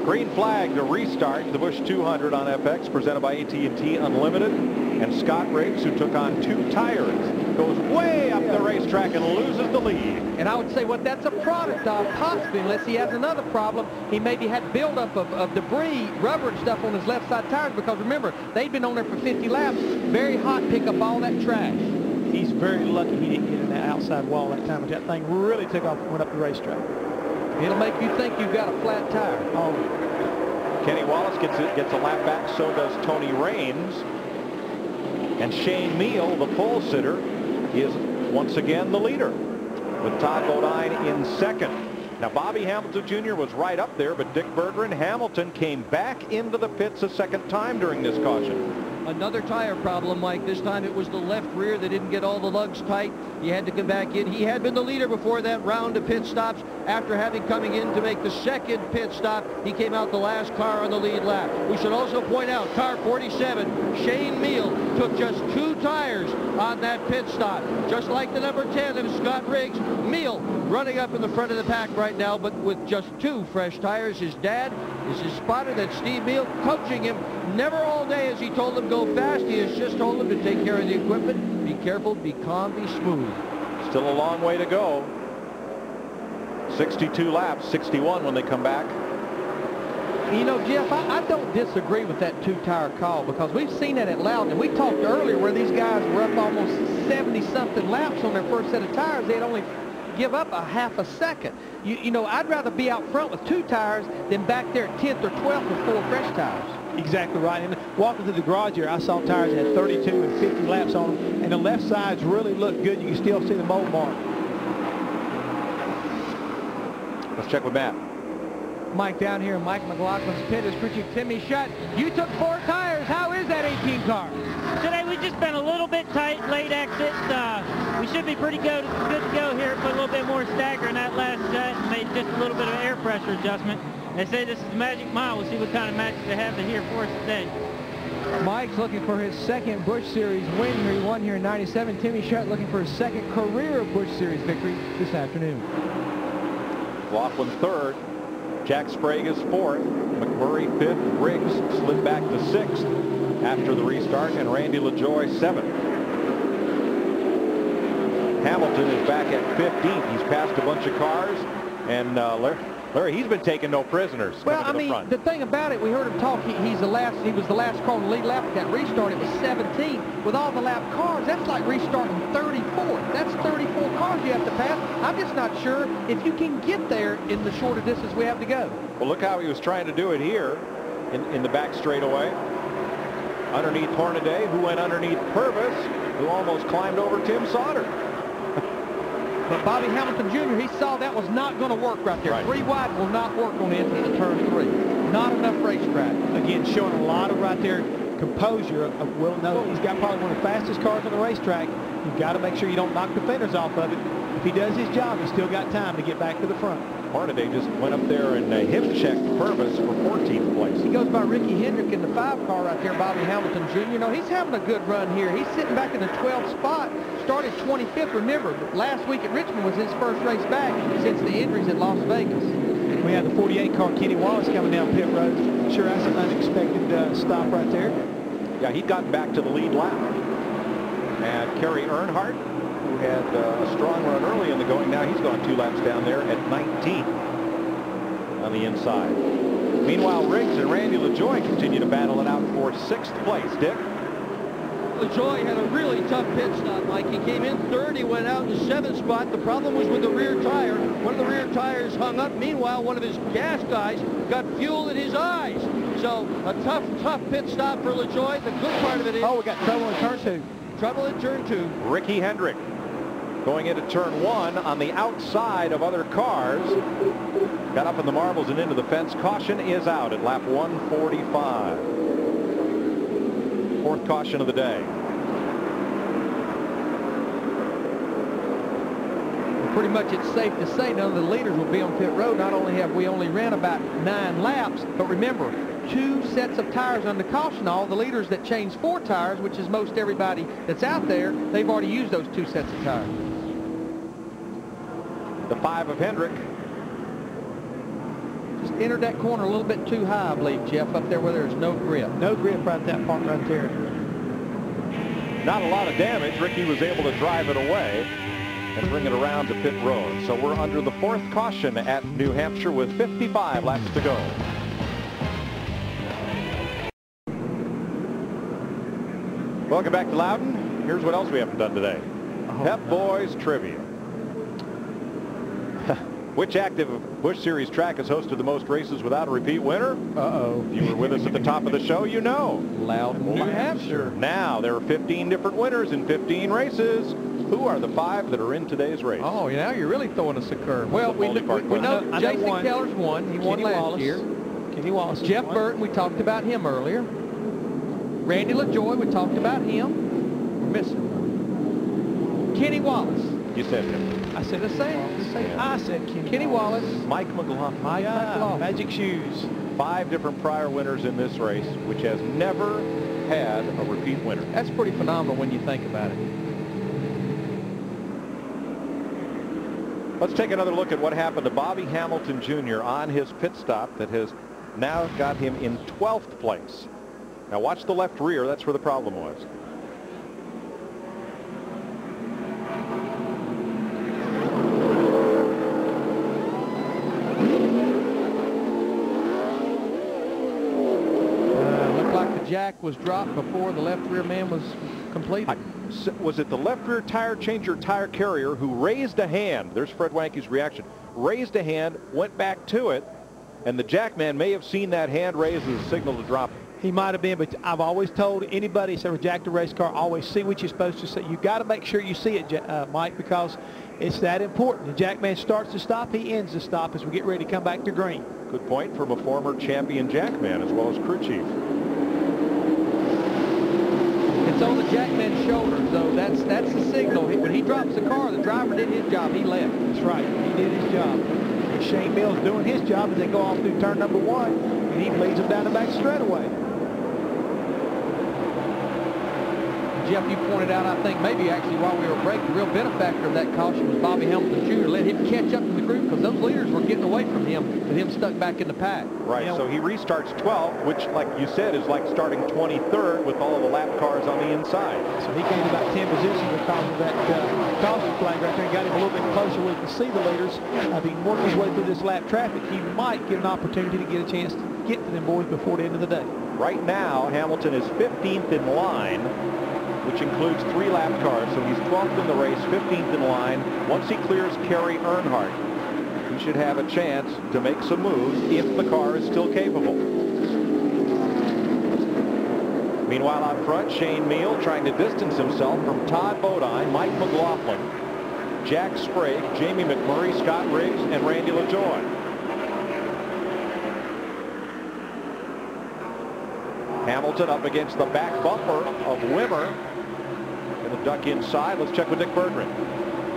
Green flag to restart the Busch 200 on FX, presented by AT&T Unlimited. And Scott Riggs, who took on 2 tires, goes way up the racetrack and loses the lead. And I would say what that's a product of, possibly, unless he has another problem. He maybe had buildup of debris, rubber and stuff on his left side tires, because remember, they'd been on there for 50 laps. Very hot, pick up all that trash. He's very lucky he didn't get in that outside wall that time, but that thing really took off and went up the racetrack. It'll make you think you've got a flat tire. Oh. Kenny Wallace gets a lap back, so does Tony Raines. And Shane Meal, the pole sitter, is once again the leader, with Todd Bodine in second. Now, Bobby Hamilton Jr. was right up there, but Dick Berger and Hamilton came back into the pits a second time during this caution. Another tire problem, Mike. This time it was the left rear that didn't get all the lugs tight. He had to come back in. He had been the leader before that round of pit stops. After having coming in to make the second pit stop, he came out the last car on the lead lap. We should also point out, car 47, Shane Meal, took just 2 tires on that pit stop. Just like the number 10 of Scott Riggs, Meal running up in the front of the pack right now, but with just 2 fresh tires. His dad is his spotter, that's Steve Meal, coaching him. Never all day has he told him go fast. He has just told him to take care of the equipment. Be careful, be calm, be smooth. Still a long way to go. 62 laps, 61 when they come back. You know, Jeff, I don't disagree with that 2-tire call, because we've seen that at Loudon. And we talked earlier where these guys were up almost 70-something laps on their first set of tires. They'd only give up a half a second. You know, I'd rather be out front with 2 tires than back there at 10th or 12th with 4 fresh tires. Exactly right. And walking through the garage here, I saw tires that had 32 and 50 laps on them, and the left sides really look good. You can still see the mold mark. Let's check with Matt. Mike down here, Mike McLaughlin's pit is pretty Timmy Shutt. You took 4 tires. How is that 18 car? Today we've just been a little bit tight, late exit. We should be pretty good to go here. Put a little bit more stagger in that last set and made just a little bit of air pressure adjustment. They say this is the magic mile. We'll see what kind of magic they have here for us today. Mike's looking for his second Busch Series win here. He won here in '97. Timmy Shutt looking for his second career Busch Series victory this afternoon. Laughlin third. Jack Sprague is fourth. McMurray fifth. Riggs slid back to sixth after the restart, and Randy LaJoie seventh. Hamilton is back at 15th. He's passed a bunch of cars, and Larry, he's been taking no prisoners. Well, I the mean, front. the thing about it, we heard him talk. He was the last car on the lead lap at that restart. It was 17. With all the lap cars, that's like restarting 34th. That's 34 cars you have to pass. I'm just not sure if you can get there in the shorter distance we have to go. Well, look how he was trying to do it here in the back straightaway. Underneath Hornaday, who went underneath Purvis, who almost climbed over Tim Sauter. But Bobby Hamilton Jr., he saw that was not going to work right there. Right. 3 wide will not work on the entrance of turn 3. Not enough racetrack. Again, showing a lot of right there composure. Will know he's got probably one of the fastest cars on the racetrack. You've got to make sure you don't knock the fenders off of it. If he does his job, he's still got time to get back to the front. Hornaday just went up there and hip-checked Purvis for 14th place. He goes by Ricky Hendrick in the 5 car right there, Bobby Hamilton Jr. You know, he's having a good run here. He's sitting back in the 12th spot, started 25th. Remember, last week at Richmond was his first race back since the injuries at Las Vegas. We have the 48 car, Kenny Wallace, coming down pit road. Sure, that's an unexpected stop right there. Yeah, he'd gotten back to the lead lap. And Kerry Earnhardt, who had a strong run early in the going, now he's gone 2 laps down there at 19th on the inside. Meanwhile, Riggs and Randy LaJoie continue to battle it out for 6th place. Dick? LaJoie had a really tough pit stop, Mike. He came in third. He went out in the 7th spot. The problem was with the rear tire. One of the rear tires hung up. Meanwhile, one of his gas guys got fuel in his eyes. So a tough pit stop for LaJoie. The good part of it is... Oh, we got trouble in turn 2. Trouble in turn 2. Ricky Hendrick going into turn 1 on the outside of other cars. Got up in the marbles and into the fence. Caution is out at lap 145. 4th caution of the day. Pretty much it's safe to say none of the leaders will be on pit road. Not only have we only ran about 9 laps, but remember, 2 sets of tires under caution. All the leaders that changed 4 tires, which is most everybody that's out there, they've already used those 2 sets of tires. The 5 of Hendrick. Just entered that corner a little bit too high, I believe, Jeff, up there where there's no grip. No grip right at that part right there. Not a lot of damage. Ricky was able to drive it away and bring it around to pit road. So we're under the 4th caution at New Hampshire with 55 laps to go. Welcome back to Loudon. Here's what else we haven't done today. Pep Boys Trivia. Which active Busch Series track has hosted the most races without a repeat winner? Uh-oh. If you were with us at the top of the show, you know. Loudon, New Hampshire. Now, there are 15 different winners in 15 races. Who are the 5 that are in today's race? Oh, now you're really throwing us a curve. Well, we know Jason Keller's won. He won last year. Kenny Wallace. Jeff Burton, we talked about him earlier. Randy LaJoy, we talked about him. We're missing one. Kenny Wallace. You said him. I said the same. I said Kenny Wallace. Mike McLaughlin. Mike McLaughlin. Magic shoes. 5 different prior winners in this race, which has never had a repeat winner. That's pretty phenomenal when you think about it. Let's take another look at what happened to Bobby Hamilton Jr. on his pit stop that has now got him in 12th place. Now watch the left rear. That's where the problem was. Looked like the jack was dropped before the left rear man was completed. Was it the left rear tire changer, tire carrier, who raised a hand? There's Fred Wanke's reaction. Raised a hand, went back to it, and the jackman may have seen that hand raised as a signal to drop it. He might have been, but I've always told anybody that's ever jacked a race car, always see what you're supposed to see. You got to make sure you see it, Mike, because it's that important. The jackman starts to stop, he ends the stop as we get ready to come back to green. Good point from a former champion jackman as well as crew chief. It's on the jackman's shoulders, though. That's the signal. When he drops the car, the driver did his job. He left. That's right. He did his job. And Shane Mill's doing his job as they go off through turn number 1, and he leads them down the back straightaway. Jeff, you pointed out, I think, maybe actually while we were breaking, the real benefactor of that caution was Bobby Hamilton Jr. Let him catch up to the group because those leaders were getting away from him with him stuck back in the pack. Right, so he restarts 12th, which, like you said, is like starting 23rd with all of the lap cars on the inside. So he gained about 10 positions because of that caution flag right there and got him a little bit closer where he can see the leaders. If he can work his way through this lap traffic, he might get an opportunity to get a chance to get to them boys before the end of the day. Right now, Hamilton is 15th in line, which includes 3 lap cars, so he's 12th in the race, 15th in line. Once he clears Kerry Earnhardt, he should have a chance to make some moves if the car is still capable. Meanwhile, out front, Shane Meal trying to distance himself from Todd Bodine, Mike McLaughlin, Jack Sprague, Jamie McMurray, Scott Riggs, and Randy LaJoy. Hamilton up against the back bumper of Wimmer. Going to duck inside. Let's check with Dick Berggren.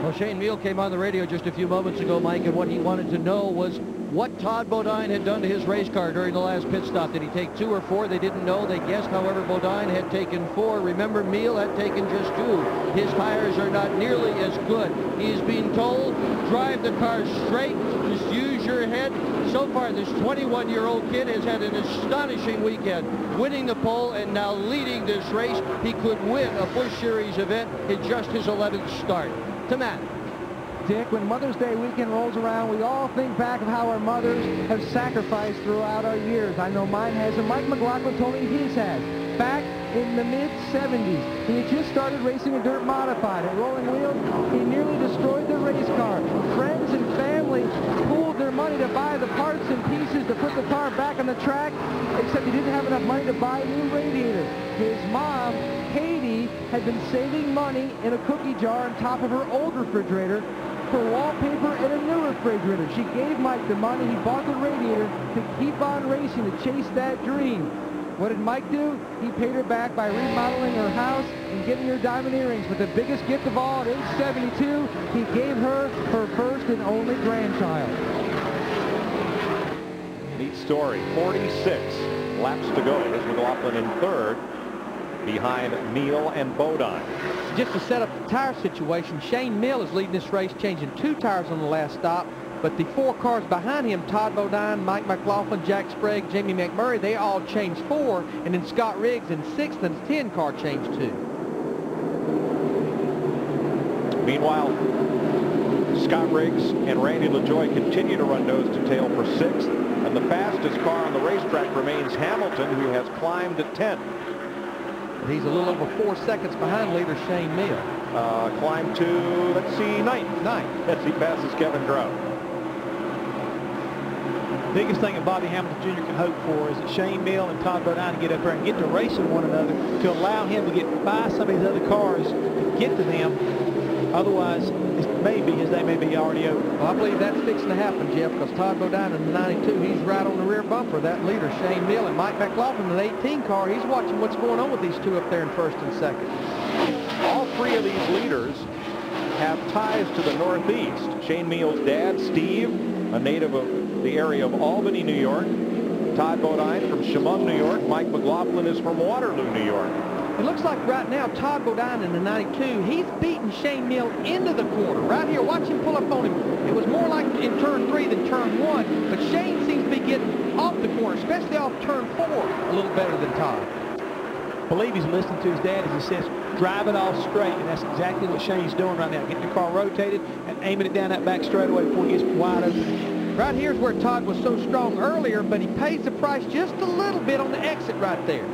Well, Shane Meal came on the radio just a few moments ago, Mike, and what he wanted to know was what Todd Bodine had done to his race car during the last pit stop. Did he take 2 or 4? They didn't know. They guessed, however, Bodine had taken 4. Remember, Meal had taken just 2. His tires are not nearly as good. He's being told, drive the car straight, just use your head. So far, this 21-year-old kid has had an astonishing weekend, winning the pole and now leading this race. He could win a Busch Series event in just his 11th start. To Matt. Dick, when Mother's Day weekend rolls around, we all think back of how our mothers have sacrificed throughout our years. I know mine has, and Mike McLaughlin told me his has. Back in the mid-70s, he had just started racing a dirt modified. At Rolling Wheels, he nearly destroyed the race car. Friends and family pooled their money to buy the parts and pieces to put the car back on the track, except he didn't have enough money to buy a new radiator. His mom, Katie, had been saving money in a cookie jar on top of her old refrigerator for wallpaper and a new refrigerator. She gave Mike the money. He bought the radiator to keep on racing, to chase that dream. What did Mike do? He paid her back by remodeling her house and getting her diamond earrings. But the biggest gift of all, at age 72, he gave her her first and only grandchild. Neat story. 46 laps to go. There's McLaughlin in 3rd, behind Meal and Bodine. Just to set up the tire situation, Shane Mill is leading this race, changing 2 tires on the last stop. But the 4 cars behind him, Todd Bodine, Mike McLaughlin, Jack Sprague, Jamie McMurray, they all changed 4, and then Scott Riggs in 6th and 10 car changed 2. Meanwhile, Scott Riggs and Randy LaJoie continue to run nose to tail for 6th, and the fastest car on the racetrack remains Hamilton, who has climbed to 10th. He's a little over 4 seconds behind leader Shane Meal. Climbed to, let's see, 9th. As he passes Kevin Grout. Biggest thing that Bobby Hamilton Jr. can hope for is that Shane Mill and Todd Bodine get up there and get to racing one another to allow him to get by some of these other cars to get to them. Otherwise, it may be his day may be already over. Well, I believe that's fixing to happen, Jeff, because Todd Bodine in the 92, he's right on the rear bumper. That leader, Shane Mill, and Mike McLaughlin in the 18 car, he's watching what's going on with these 2 up there in 1st and 2nd. All 3 of these leaders have ties to the Northeast. Shane Meal's dad, Steve, a native of the area of Albany, New York. Todd Bodine from Chemung, New York. Mike McLaughlin is from Waterloo, New York. It looks like right now Todd Bodine in the 92, he's beating Shane Mill into the corner. Right here, watch him pull up on him. It was more like in turn 3 than turn 1, but Shane seems to be getting off the corner, especially off turn 4, a little better than Todd. I believe he's listening to his dad as he says, drive it all straight, and that's exactly what Shane's doing right now, getting the car rotated and aiming it down that back straightaway before he gets wide open. Right here's where Todd was so strong earlier, but he pays the price just a little bit on the exit right there.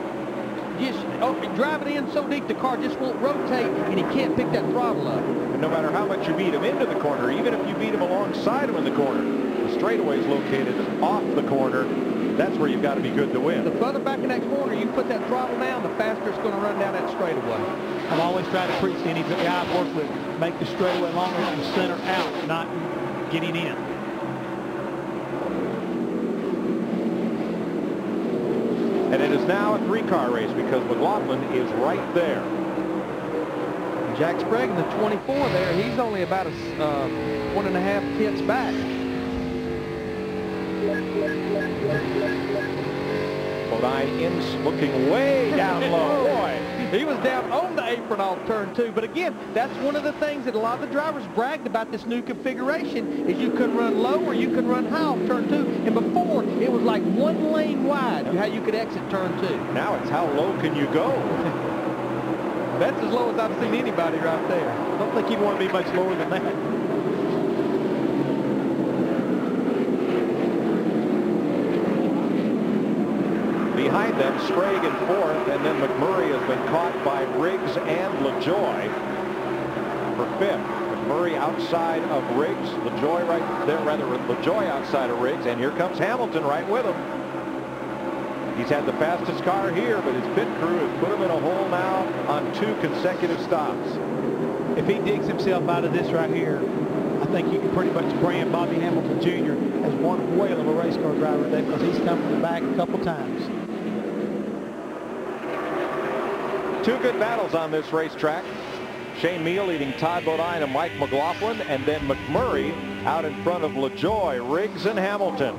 Just drive it in so deep the car just won't rotate, and he can't pick that throttle up. And no matter how much you beat him into the corner, even if you beat him alongside him in the corner, the straightaway is located off the corner. That's where you've got to be good to win. The further back in that corner you put that throttle down, the faster it's going to run down that straightaway. I've always tried to preach to any guy I've worked with, make the straightaway longer from the center out, not getting in. And it is now a 3-car race because McLaughlin is right there. Jack Sprague in the 24 there, he's only about 1.5 tenths back. Bodine looking way down low. Boy, he was down on the apron off turn 2. But again, that's one of the things that a lot of the drivers bragged about this new configuration is you could run low or you could run high off turn 2. And before, it was like 1 lane wide how you could exit turn 2. Now it's how low can you go? That's as low as I've seen anybody right there. I don't think he'd want to be much lower than that. Behind them, Sprague in 4th, and then McMurray has been caught by Riggs and LaJoie for 5th. McMurray outside of Riggs, LaJoie right there, LaJoie outside of Riggs, and here comes Hamilton right with him. He's had the fastest car here, but his pit crew has put him in a hole now on 2 consecutive stops. If he digs himself out of this right here, I think you can pretty much brand Bobby Hamilton Jr. as one whale of a race car driver today because he's come from the back a couple times. 2 good battles on this racetrack. Shane Meal leading Todd Bodine and Mike McLaughlin, and then McMurray out in front of LaJoie, Riggs, and Hamilton.